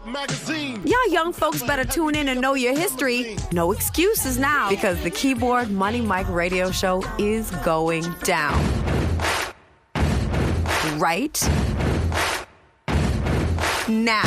Y'all young folks better tune in and know your history. No excuses now, because the Keyboard Money Mike radio show is going down. Right now.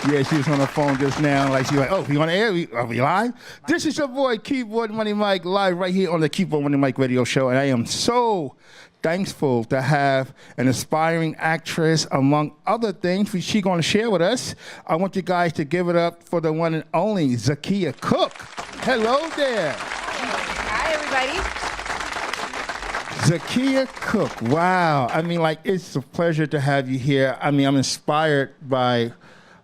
Yeah, she was on the phone just now. Like, she's like, oh, we on the air? Are we live? This is your boy, Keyboard Money Mike, live right here on the Keyboard Money Mike radio show. And I am so thankful to have an aspiring actress, among other things, which she's going to share with us. I want you guys to give it up for the one and only Zakiya Cook. Hello there. Hi, everybody. Zakiya Cook, wow. I mean, like, it's a pleasure to have you here. I mean, I'm inspired by...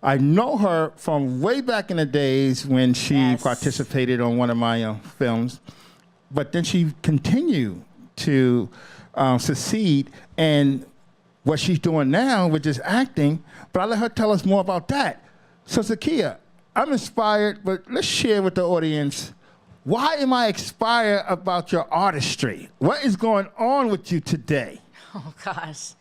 I know her from way back in the days when she participated on one of my films, but then she continued to succeed in what she's doing now, which is acting, but I'll let her tell us more about that. So Zakiya, I'm inspired, but let's share with the audience, why am I inspired about your artistry? What is going on with you today? Oh, gosh.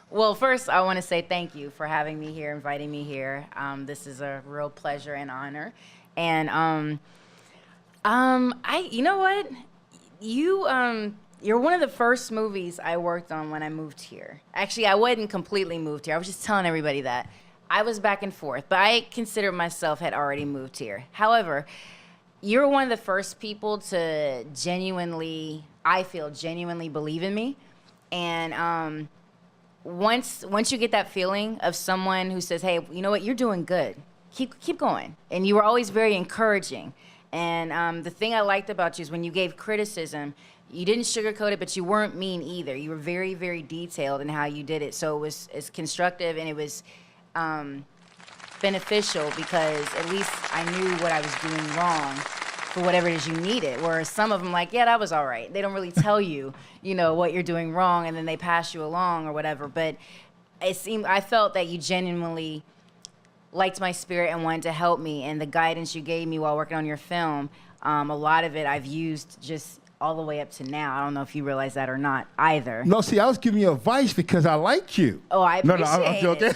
Well, first, I want to say thank you for having me here, inviting me here. This is a real pleasure and honor. And you know what? You're one of the first movies I worked on when I moved here. Actually, I wasn't completely moved here. I was just telling everybody that. I was back and forth, but I consider myself had already moved here. However, you're one of the first people to genuinely believe in me. And once you get that feeling of someone who says, hey, you know what, you're doing good, keep going. And you were always very encouraging. And the thing I liked about you is when you gave criticism, you didn't sugarcoat it, but you weren't mean either. You were very, very detailed in how you did it. So it's constructive, and it was beneficial, because at least I knew what I was doing wrong for whatever it is you needed. Whereas some of them, like, yeah, that was all right. They don't really tell you, you know, what you're doing wrong, and then they pass you along or whatever. But I felt that you genuinely liked my spirit and wanted to help me, and the guidance you gave me while working on your film, a lot of it I've used just all the way up to now. I don't know if you realize that or not either. No, see, I was giving you advice because I like you. Oh, I appreciate I'm joking.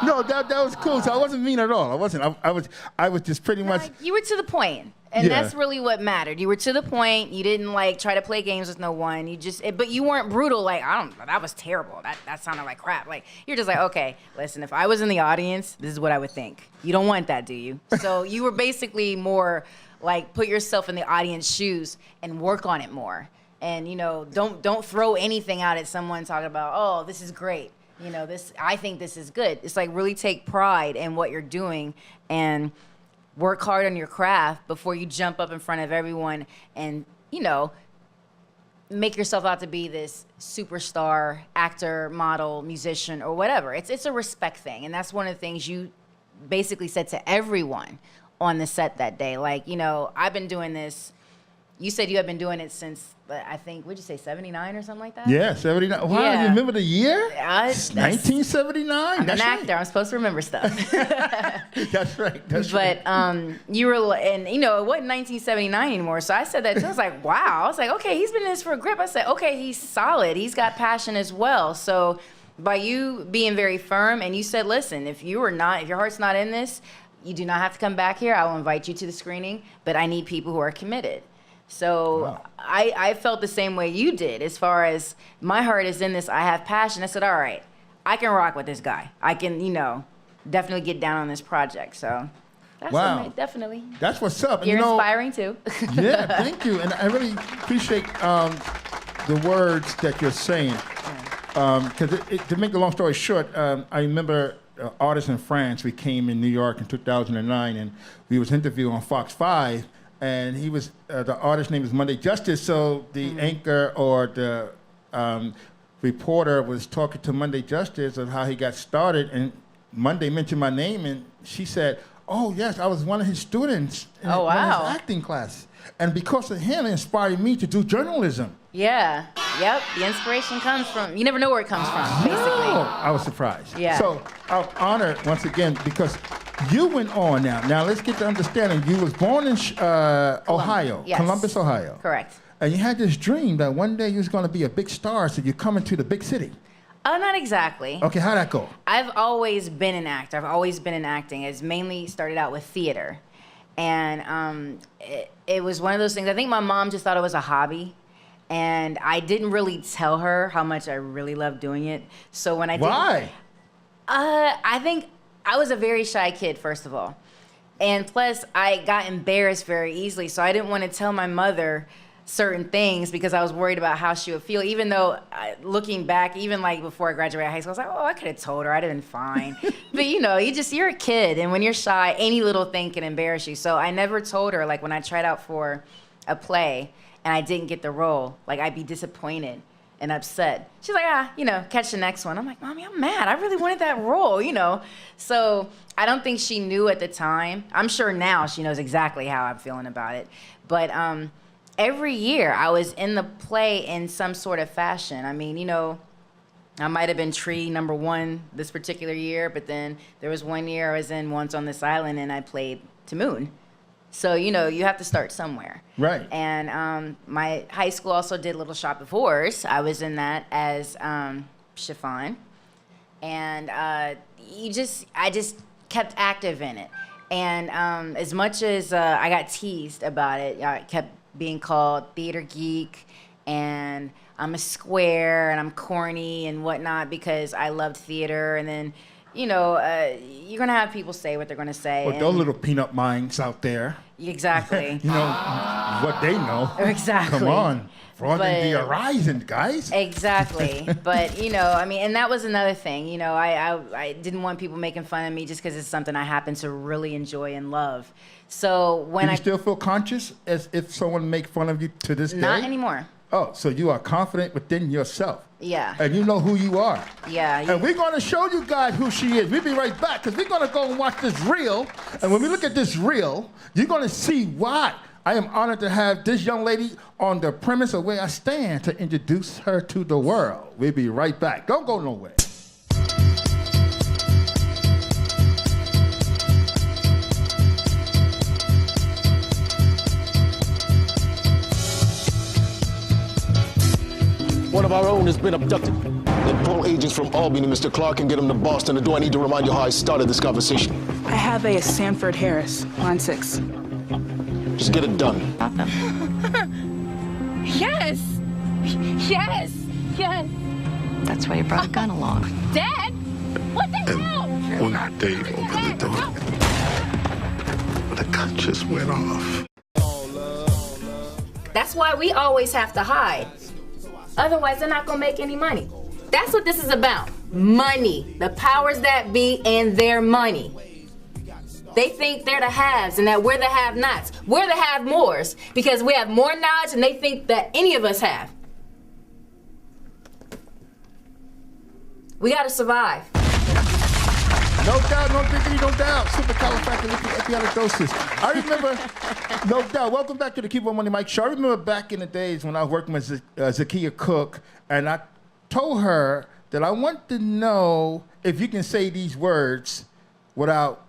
No, that was cool. So I wasn't mean at all. I wasn't. I was just pretty much. You were to the point, and that's really what mattered. You were to the point. You didn't like try to play games with no one. You just, but you weren't brutal. Like, that was terrible. That sounded like crap. Like, you're just like, okay, listen. If I was in the audience, this is what I would think. You don't want that, do you? So you were basically more like, put yourself in the audience shoes and work on it more. And, you know, don't throw anything out at someone talking about, oh, this is great. You know, I think this is good. It's like, really take pride in what you're doing and work hard on your craft before you jump up in front of everyone and, you know, make yourself out to be this superstar, actor, model, musician, or whatever. It's a respect thing. And that's one of the things you basically said to everyone on the set that day. Like, you know, I've been doing this. You said you have been doing it since, I think, what'd you say, 79 or something like that? Yeah, 79. Wow, Yeah. you remember the year? I'm 1979? an actor. I'm supposed to remember stuff. That's right. But you were, and you know, it wasn't 1979 anymore. So I said that too. I was like, wow. I was like, okay, he's been in this for a grip. I said, okay, he's solid. He's got passion as well. So by you being very firm, and you said, listen, if your heart's not in this, you do not have to come back here. I will invite you to the screening, but I need people who are committed. So wow. I felt the same way you did. As far as my heart is in this, I have passion. I said, all right, I can rock with this guy. I can, you know, definitely get down on this project. So that's definitely. That's what's up. You're inspiring too. Yeah, thank you. And I really appreciate the words that you're saying. Because to make a long story short, I remember artists in France. We came in New York in 2009, and we was interviewed on Fox 5. And he was, the artist's name is Monday Justice, so the anchor or the reporter was talking to Monday Justice of how he got started, and Monday mentioned my name, and she said, oh, yes, I was one of his students in one of his acting class. And because of him, it inspired me to do journalism. Yeah, yep, the inspiration comes from, you never know where it comes from, basically. No, I was surprised. Yeah. So I'm honored once again because you went on now. Now let's get to understanding. You was born in Ohio, yes. Columbus, Ohio. Correct. And you had this dream that one day you was going to be a big star, so you're coming to the big city. Oh, not exactly. Okay, how'd that go? I've always been an actor. I've always been in acting. It's mainly started out with theater. And it was one of those things. I think my mom just thought it was a hobby. And I didn't really tell her how much I really loved doing it. So when I did... Why? I think I was a very shy kid, first of all. And plus, I got embarrassed very easily. So I didn't want to tell my mother certain things because I was worried about how she would feel. Even though, looking back, even like before I graduated high school, I was like, oh, I could have told her. I'd have been fine. But you know, you're a kid. And when you're shy, any little thing can embarrass you. So I never told her, like when I tried out for a play and I didn't get the role, like I'd be disappointed and upset. She's like, catch the next one. I'm like, Mommy, I'm mad. I really wanted that role, So I don't think she knew at the time. I'm sure now she knows exactly how I'm feeling about it. But every year I was in the play in some sort of fashion. I mean, I might have been tree number 1 this particular year, but then there was one year I was in Once on This Island and I played Timoon. So, you have to start somewhere. Right. And my high school also did Little Shop of Horrors. I was in that as Chiffon. And I just kept active in it. And as much as I got teased about it, I kept being called theater geek and I'm a square and I'm corny and whatnot because I loved theater. And then, you're going to have people say what they're going to say. Well, those little peanut minds out there. Exactly. What they know. Exactly. Come on. Broaden the horizon, guys. Exactly. But, and that was another thing. I didn't want people making fun of me just because it's something I happen to really enjoy and love. So when Do you still feel conscious as if someone make fun of you to this day? Not anymore. Oh, so you are confident within yourself. Yeah. And you know who you are. Yeah. And we're going to show you guys who she is. We'll be right back because we're going to go and watch this reel. And when we look at this reel, you're going to see why I am honored to have this young lady on the premise of where I stand to introduce her to the world. We'll be right back. Don't go nowhere. One of our own has been abducted. Then pull agents from Albany, Mr. Clark, and get them to Boston. Or do I need to remind you how I started this conversation? I have a Sanford Harris, line 6. Just get it done. Yes! Yes! Yes! That's why you brought a gun along. Dad? What the hell? When our Dave opened the door, the gun just went off. That's why we always have to hide. Otherwise, they're not going to make any money. That's what this is about. Money. The powers that be and their money. They think they're the haves and that we're the have-nots. We're the have-mores because we have more knowledge than they think that any of us have. We got to survive. No doubt, no diggity, no doubt. Supercalifragilisticexpialidocious. I remember, no doubt. Welcome back to the Keep On Money Mike Show. I remember back in the days when I was working with Zakiya Cook, and I told her that I want to know if you can say these words without,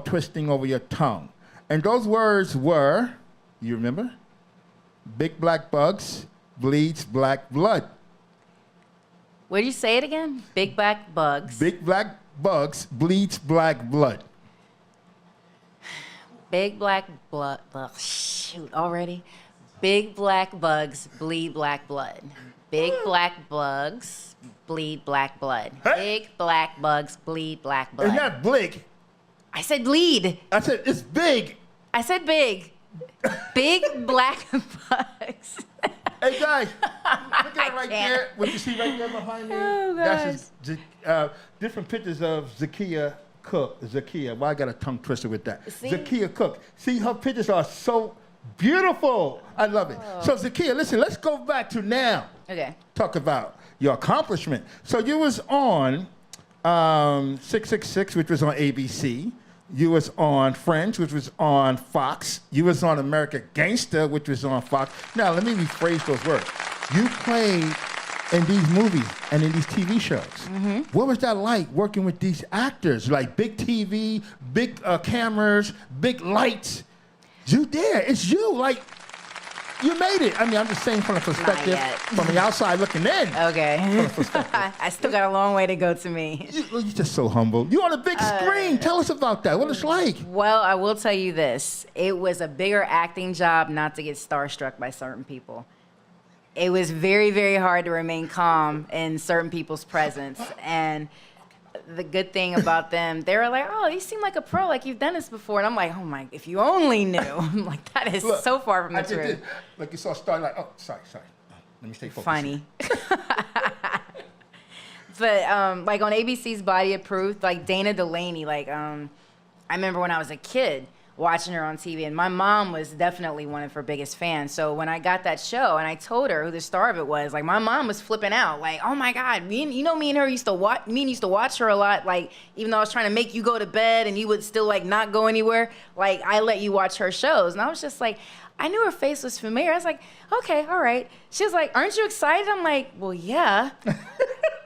twisting over your tongue. And those words were, you remember? Big black bugs bleeds black blood. What did you say it again? Big black bugs. Big black bugs bleeds black blood. Big black blood. Shoot, already. Big black bugs bleed black blood. Big black bugs bleed black blood. Big black bugs bleed black blood. It's not blig. I said bleed. I said it's big. I said big. Big black bugs. Hey guys, look at it right there. What you see right there behind me? Oh, That's just, different pictures of Zakiya Cook. Zakiya, why I got a tongue twister with that? See? Zakiya Cook. See, her pictures are so beautiful. I love it. So Zakiya, listen, let's go back to now. Okay. Talk about your accomplishment. So you was on 666, which was on ABC. You was on Friends, which was on Fox. You was on American Gangster, which was on Fox. Now, let me rephrase those words. You played in these movies and in these TV shows. Mm-hmm. What was that like working with these actors? Like big TV, big cameras, big lights. You there, it's you. Like, You made it. I mean, I'm just saying from the perspective, yet. from the outside looking in. Okay. I still got a long way to go to me. You're just so humble. You're on a big screen. Tell us about that. What it's like. Well, I will tell you this. It was a bigger acting job not to get starstruck by certain people. It was very, very hard to remain calm in certain people's presence. And the good thing about them, they were like, oh, you seem like a pro, like you've done this before. And I'm like, oh my, if you only knew. I'm like, that is so far from the truth. Like you saw start like, oh, sorry. Let me stay focused. Funny. But like on ABC's Body of Proof, like Dana Delaney, like I remember when I was a kid watching her on TV, and my mom was definitely one of her biggest fans. So when I got that show and I told her who the star of it was, like my mom was flipping out, like, oh my God, me and her used to watch her a lot. Like even though I was trying to make you go to bed and you would still like not go anywhere, like I let you watch her shows. And I was just like, I knew her face was familiar. I was like, okay, all right. She was like, aren't you excited? I'm like, well, yeah.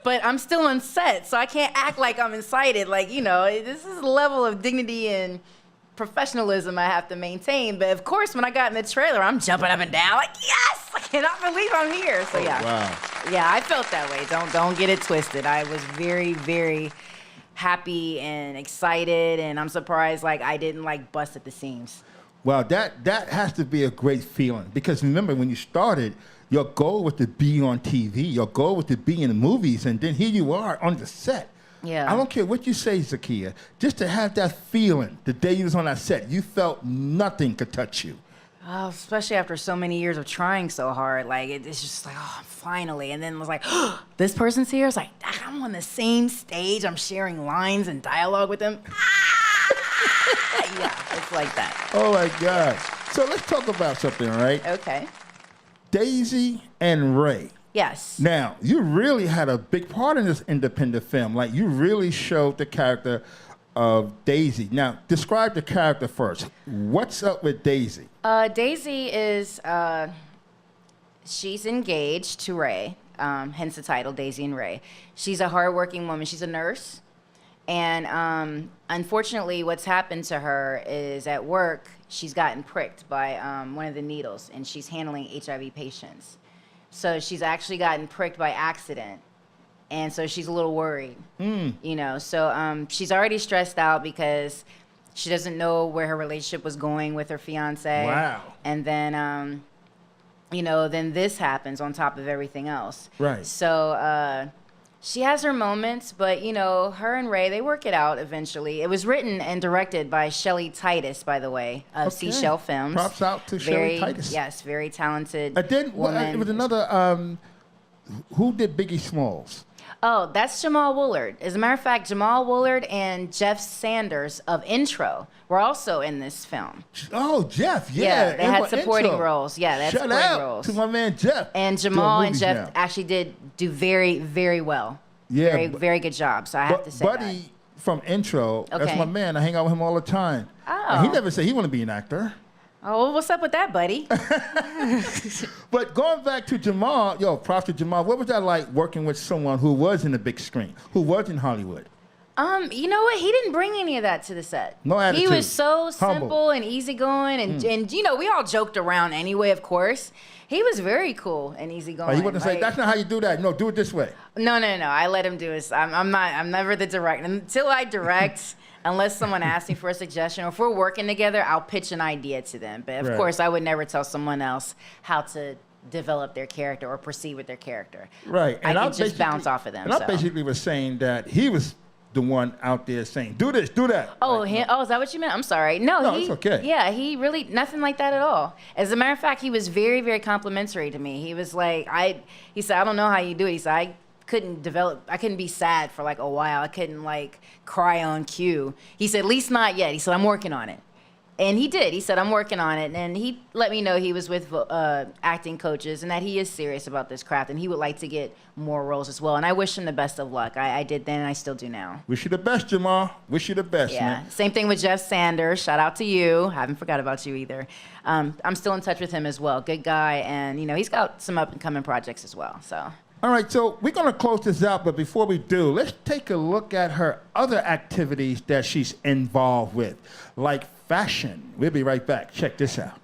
But I'm still on set, so I can't act like I'm excited. Like, this is a level of dignity and professionalism I have to maintain. But of course, when I got in the trailer, I'm jumping up and down like, yes, I cannot believe I'm here. So yeah. Wow. Yeah, I felt that way. Don't get it twisted. I was very, very happy and excited, and I'm surprised like I didn't like bust at the seams. Well, that has to be a great feeling, because remember when you started, your goal was to be on TV. Your goal was to be in the movies, and then here you are on the set. Yeah. I don't care what you say, Zakiya, just to have that feeling the day you was on that set, you felt nothing could touch you. Oh, especially after so many years of trying so hard. Like, it's just like, oh, finally. And then it was like, oh, this person's here? It's like, I'm on the same stage. I'm sharing lines and dialogue with them. Yeah, it's like that. Oh, my God. So let's talk about something, right? Okay. Daisy and Ray. Yes. Now, you really had a big part in this independent film. Like, you really showed the character of Daisy. Now, describe the character first. What's up with Daisy? Daisy is, she's engaged to Ray, hence the title, Daisy and Ray. She's a hardworking woman. She's a nurse. And unfortunately, what's happened to her is at work, she's gotten pricked by one of the needles, and she's handling HIV patients. So she's actually gotten pricked by accident, and so she's a little worried, So she's already stressed out because she doesn't know where her relationship was going with her fiance. Wow. And then, then this happens on top of everything else. Right. So she has her moments, but, her and Ray, they work it out eventually. It was written and directed by Shelley Titus, by the way, of Seashell Films. Props out to Shelley Titus. Yes, very talented woman. It was another, who did Biggie Smalls? Oh, that's Jamal Woolard. As a matter of fact, Jamal Woolard and Jeff Sanders of Intro were also in this film. Oh, Jeff, yeah. Yeah, they had supporting Intro. roles. Yeah, they had Shout supporting out roles. to my man Jeff. And Jamal and Jeff now. actually did do very, very well. Yeah, very, very good job. So I have to say Buddy from Intro, that's my man. I hang out with him all the time. Oh. And he never said he want to be an actor. Oh, well, what's up with that, buddy? But going back to Jamal, props to Jamal. What was that like working with someone who was in the big screen, who was in Hollywood? You know what? He didn't bring any of that to the set. No attitude. He was so Humble. simple and easygoing, and we all joked around anyway, of course. He was very cool and easygoing. He wouldn't say, that's not how you do that. No, do it this way. No. I let him do it. I'm never the director. Until I direct, unless someone asks me for a suggestion, or if we're working together, I'll pitch an idea to them. But of course, I would never tell someone else how to develop their character or proceed with their character. Right. I can just bounce off of them. And I basically was saying that he was the one out there saying, do this, do that. Oh, is that what you meant? I'm sorry. No, it's okay. Yeah, he really, nothing like that at all. As a matter of fact, he was very, very complimentary to me. He was like, he said, I don't know how you do it. He said, I couldn't be sad for like a while. I couldn't like cry on cue. He said, at least not yet. He said, I'm working on it. And he did. He said, I'm working on it. And he let me know he was with acting coaches and that he is serious about this craft and he would like to get more roles as well. And I wish him the best of luck. I did then and I still do now. Wish you the best, Jamal. Wish you the best, man. Same thing with Jeff Sanders. Shout out to you. Haven't forgot about you either. I'm still in touch with him as well. Good guy. And, he's got some up-and-coming projects as well. So. All right, so we're going to close this out, but before we do, let's take a look at her other activities that she's involved with, like fashion. We'll be right back. Check this out.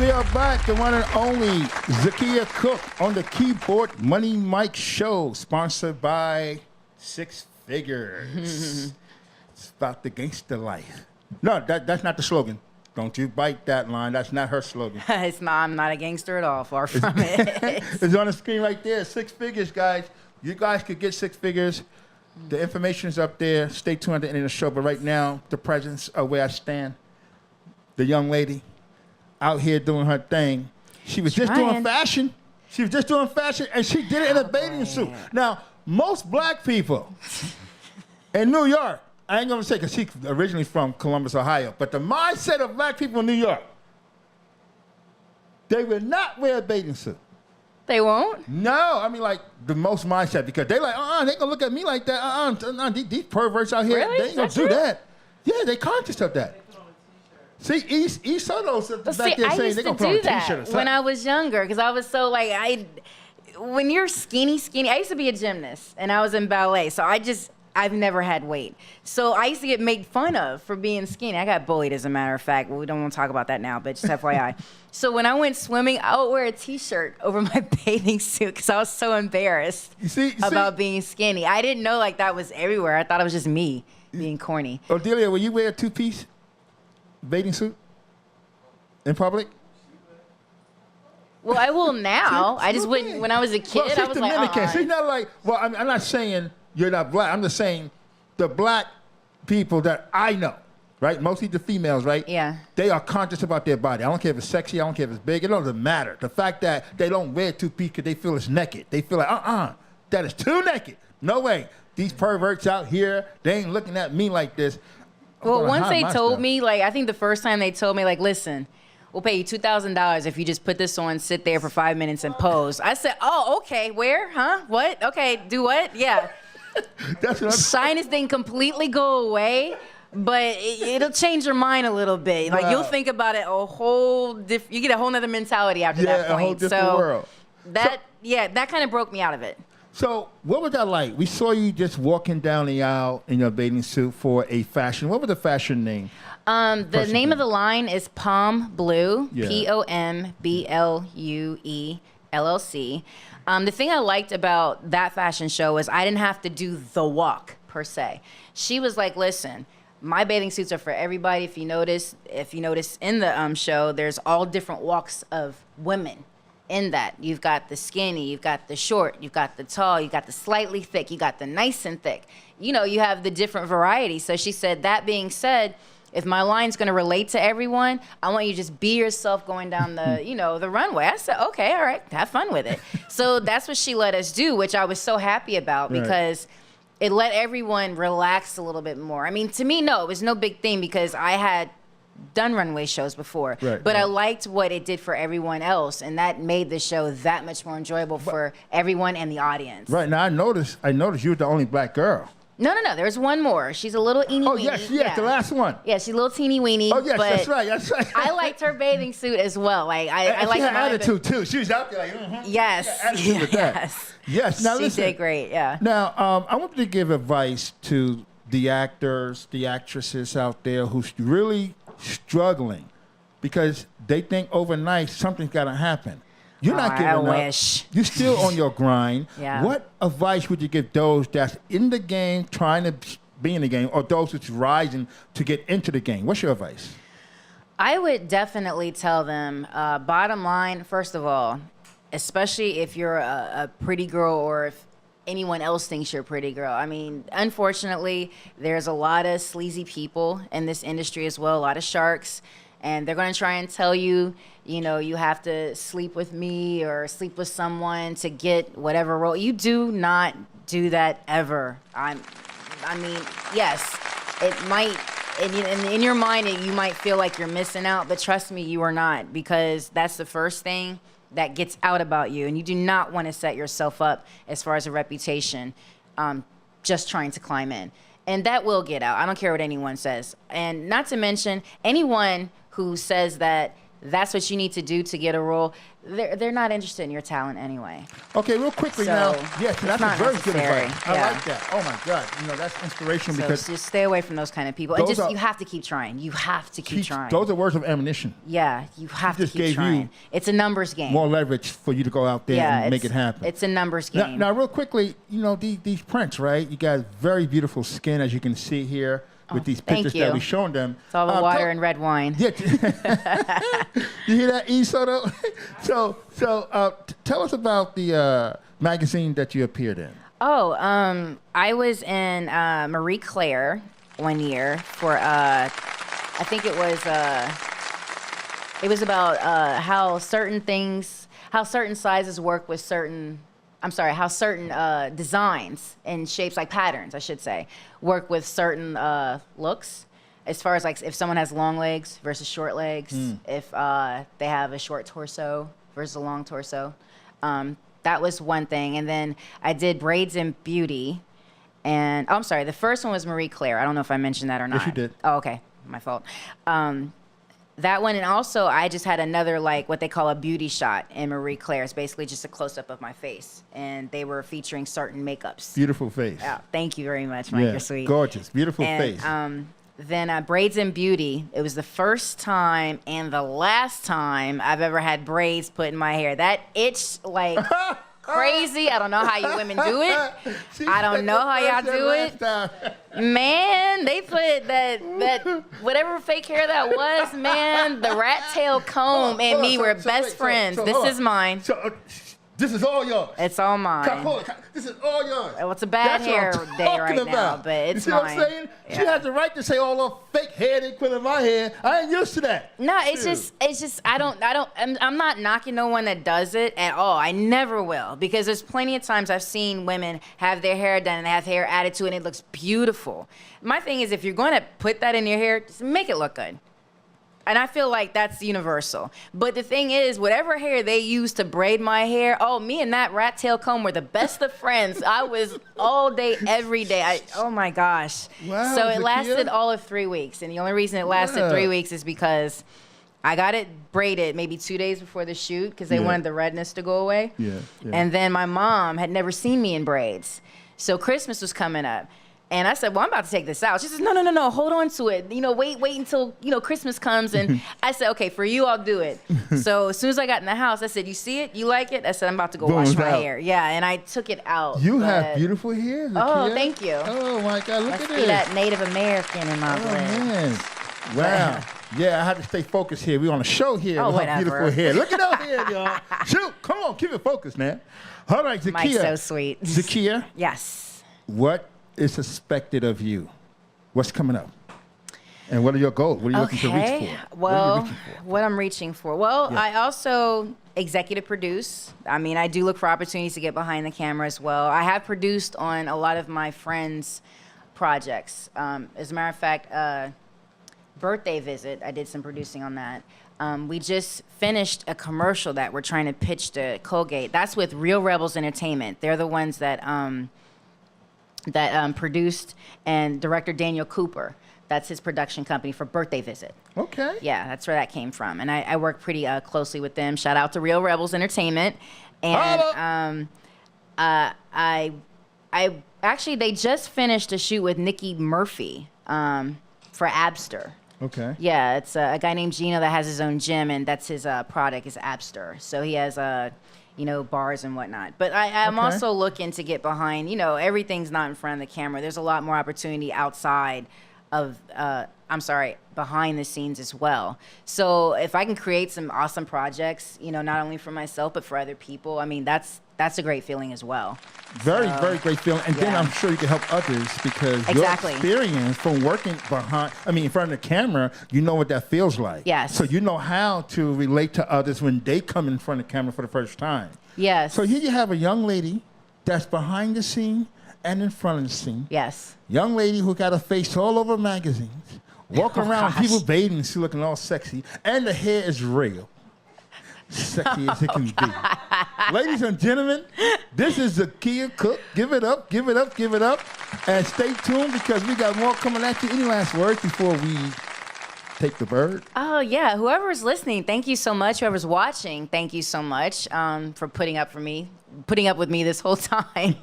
we are back. The one and only Zakiya Cook on the Keyboard Money Mike Show, sponsored by Six Figures. It's about the gangster life. No, that's not the slogan. Don't you bite that line. That's not her slogan. It's not. I'm not a gangster at all. Far from it. It's on the screen right there. 6 Figures, guys. You guys could get 6 Figures. The information is up there. Stay tuned at the end of the show. But right now, the presence of where I stand, the young lady out here doing her thing. She was just doing fashion. She was just doing fashion, and she did it in a bathing suit. Now, most black people in New York, I ain't gonna say because she's originally from Columbus, Ohio, but the mindset of black people in New York, they will not wear a bathing suit. They won't? No, I mean like the most mindset because they like, they gonna look at me like that. These perverts out here, really? they ain't gonna do that. Yeah, they conscious of that. See, East Soto's back there saying they're gonna put on a t-shirt or something. When I was younger, because I was so like when you're skinny, I used to be a gymnast and I was in ballet, so I've never had weight. So I used to get made fun of for being skinny. I got bullied, as a matter of fact. Well, we don't want to talk about that now, but just FYI. So when I went swimming, I would wear a t-shirt over my bathing suit because I was so embarrassed about being skinny. I didn't know like that was everywhere. I thought it was just me being corny. Odelia, will you wear a 2-piece bathing suit in public? Well, I will now. I just wouldn't. When I was a kid, well, I was like, Dominican. She's not like. Well, I'm not saying you're not black. I'm just saying the black people that I know, right? Mostly the females, right? Yeah. They are conscious about their body. I don't care if it's sexy. I don't care if it's big. It doesn't matter. The fact that they don't wear 2-piece because they feel it's naked. They feel like, that is too naked. No way. These perverts out here, they ain't looking at me like this. Well, once they told me, like, I think the first time they told me, like, listen, we'll pay you $2,000 if you just put this on, sit there for 5 minutes and pose. I said, oh, okay, where? Huh? What? Okay, do what? Yeah. That's what Shyness didn't completely go away, but it'll change your mind a little bit. Like, you'll think about it a whole you get a whole nother mentality after that point. Yeah, a whole different world. That kind of broke me out of it. So what was that like? We saw you just walking down the aisle in your bathing suit for a fashion. What was the fashion name? The name of the line is Palm Blue, Yeah. POMBLUE LLC. The thing I liked about that fashion show is I didn't have to do the walk per se. She was like, listen, my bathing suits are for everybody. If you notice in the show, there's all different walks of women. In that, you've got the skinny, you've got the short, you've got the tall, you got the slightly thick, you got the nice and thick. You know, you have the different varieties. So she said, that being said, if my line's going to relate to everyone, I want you to just be yourself going down the, the runway. I said, okay, all right, have fun with it. So that's what she let us do, which I was so happy about because it let everyone relax a little bit more. I mean, to me, no, it was no big thing because I had done runway shows before, but I liked what it did for everyone else, and that made the show that much more enjoyable for everyone and the audience. Right now, I noticed you were the only black girl. No. There's one more. She's a little eeny weeny. Oh, yes, the last one. Yeah, she's a little teeny weeny. Oh, yes, but that's right. I liked her bathing suit as well. Like I liked her attitude too. She was out there like, yes, yes. Now she listen, did great. Yeah. Now, I want you to give advice to the actors, the actresses out there who's really struggling because they think overnight something's got to happen. You're not giving up. I wish. You're still on your grind. Yeah. What advice would you give those that's in the game, trying to be in the game, or those that's rising to get into the game? What's your advice? I would definitely tell them, bottom line, first of all, especially if you're a pretty girl or if anyone else thinks you're a pretty girl. I mean, unfortunately, there's a lot of sleazy people in this industry as well, a lot of sharks, and they're going to try and tell you, you have to sleep with me or sleep with someone to get whatever role. You do not do that ever. I mean, yes, it might, in your mind, you might feel like you're missing out, but trust me, you are not, because that's the first thing that gets out about you, and you do not want to set yourself up as far as a reputation just trying to climb in. And that will get out. I don't care what anyone says. And not to mention, anyone who says that that's what you need to do to get a role, they're not interested in your talent anyway. Okay, real quickly So, now. Yes, it's that's not a very good necessary. advice. I Yeah. like that. Oh my God, that's inspirational So because just stay away from those kind of people. And Those just are- you have to keep trying. You have to keep trying. those are words of ammunition. Yeah, you have to just keep gave you trying. It's a numbers game. More leverage for you to go out there and make it happen. It's a numbers Now, game. now, real quickly, these prints, right? You got very beautiful skin, as you can see here with these thank pictures you. that we're showing them. It's all the water tell- and red wine. Yeah. You hear that, E Soto? So, tell us about the magazine that you appeared in. Oh, I was in Marie Claire one year for I think it was about how certain sizes work with certain. How certain designs and shapes, like patterns, I should say, work with certain looks. As far as like if someone has long legs versus short legs, if they have a short torso versus a long torso. That was one thing. And then I did braids and beauty. And I'm sorry, the first one was Marie Claire. I don't know if I mentioned that or not. Yes, you did. Oh, okay. My fault. That one, and also I just had another, like, what they call a beauty shot in Marie Claire. It's basically just a close-up of my face. And they were featuring certain makeups. Beautiful face. Yeah, thank you very much, Mike. You're sweet. Gorgeous. Beautiful And, face. Then braids and beauty. It was the first time and the last time I've ever had braids put in my hair. That itch like crazy. I don't know how you women do it. I don't know how y'all do it. Man, they put that whatever fake hair that was, man, the rat tail comb and me were best friends. This is mine. This is all yours. It's all mine. This is all yours. Well, it's a bad That's what hair I'm day talking right now, about. but it's you see mine. what I'm saying? Yeah. She has the right to say all the fake hair they put in my hair. I ain't used to that. No, it's just I'm not knocking no one that does it at all. I never will, because there's plenty of times I've seen women have their hair done and they have hair added to it and it looks beautiful. My thing is, if you're going to put that in your hair, just make it look good. And I feel like that's universal. But the thing is, whatever hair they used to braid my hair, me and that rat tail comb were the best of friends. I was all day, every day. Oh my gosh. Wow, So it Zakiya. lasted all of 3 weeks. And the only reason it lasted 3 weeks is because I got it braided maybe 2 days before the shoot because they wanted the redness to go away. Yeah. And then my mom had never seen me in braids. So Christmas was coming up. And I said, well, I'm about to take this out. She says, no, hold on to it. Wait until, Christmas comes. And I said, okay, for you, I'll do it. So as soon as I got in the house, I said, you see it? You like it? I said, I'm about to go wash my hair. Yeah, and I took it out. You have beautiful hair, Zakiya. Oh, thank you. Oh, my God, look Must at be this. that Native American in my Oh, blood. man. Wow. Yeah, I had to stay focused here. We're on a show here with her whatever. beautiful hair. Look at her hair, y'all. Shoot, come on, keep it focused, man. All right, Zakiya. Mike's so sweet. Zakiya, Yes. what is expected of you? What's coming up? And what are your goals? What are you looking to reach for? Well, what I'm reaching for. Well, I also executive produce. I mean, I do look for opportunities to get behind the camera as well. I have produced on a lot of my friends' projects. As a matter of fact, Birthday Visit, I did some producing on that. We just finished a commercial that we're trying to pitch to Colgate. That's with Real Rebels Entertainment. They're the ones that produced, and director Daniel Cooper. That's his production company for Birthday Visit. Okay. Yeah, that's where that came from. And I work pretty closely with them. Shout out to Real Rebels Entertainment. And I actually, they just finished a shoot with Nikki Murphy for Abster. Okay. Yeah, it's a guy named Gino that has his own gym, and that's his product is Abster. So he has bars and whatnot. But I'm also looking to get behind, everything's not in front of the camera. There's a lot more opportunity outside of, behind the scenes as well. So if I can create some awesome projects, not only for myself, but for other people, I mean, that's a great feeling as well. Very great feeling. And then I'm sure you can help others because your experience from working in front of the camera, you know what that feels like. Yes. So you know how to relate to others when they come in front of the camera for the first time. Yes. So here you have a young lady that's behind the scene and in front of the scene. Yes. Young lady who got her face all over magazines, walking around, people bathing, she looking all sexy, and the hair is real. Sexy as it can be. Ladies and gentlemen, this is Zakiya Cook. Give it up, give it up, give it up. And stay tuned because we got more coming at you. Any last words before we take the bird? Oh, yeah. Whoever's listening, thank you so much. Whoever's watching, thank you so much for putting up with me this whole time.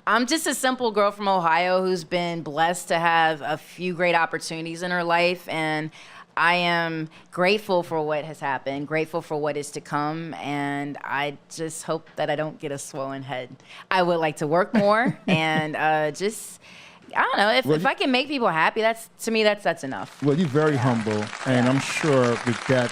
I'm just a simple girl from Ohio who's been blessed to have a few great opportunities in her life, and I am grateful for what has happened, grateful for what is to come, and I just hope that I don't get a swollen head. I would like to work more and I don't know, if I can make people happy, that's enough. Well, you're very humble, and I'm sure with that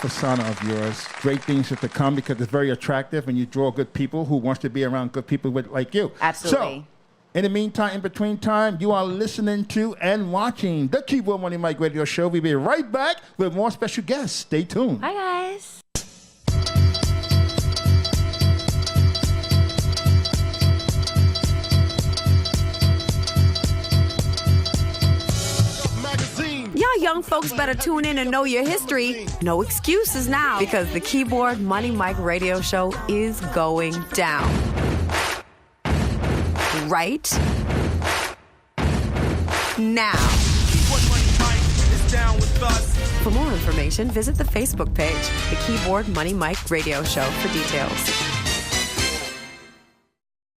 persona of yours, great things are to come because it's very attractive and you draw good people who wants to be around good people like you. Absolutely. So, in the meantime, in between time, you are listening to and watching the Keyboard Money Mike Radio Show. We'll be right back with more special guests. Stay tuned. Hi, guys. Y'all young folks better tune in and know your history. No excuses now because the Keyboard Money Mike Radio Show is going down. Right now. For more information, visit the Facebook page, The Keyboard Money Mike Radio Show, for details.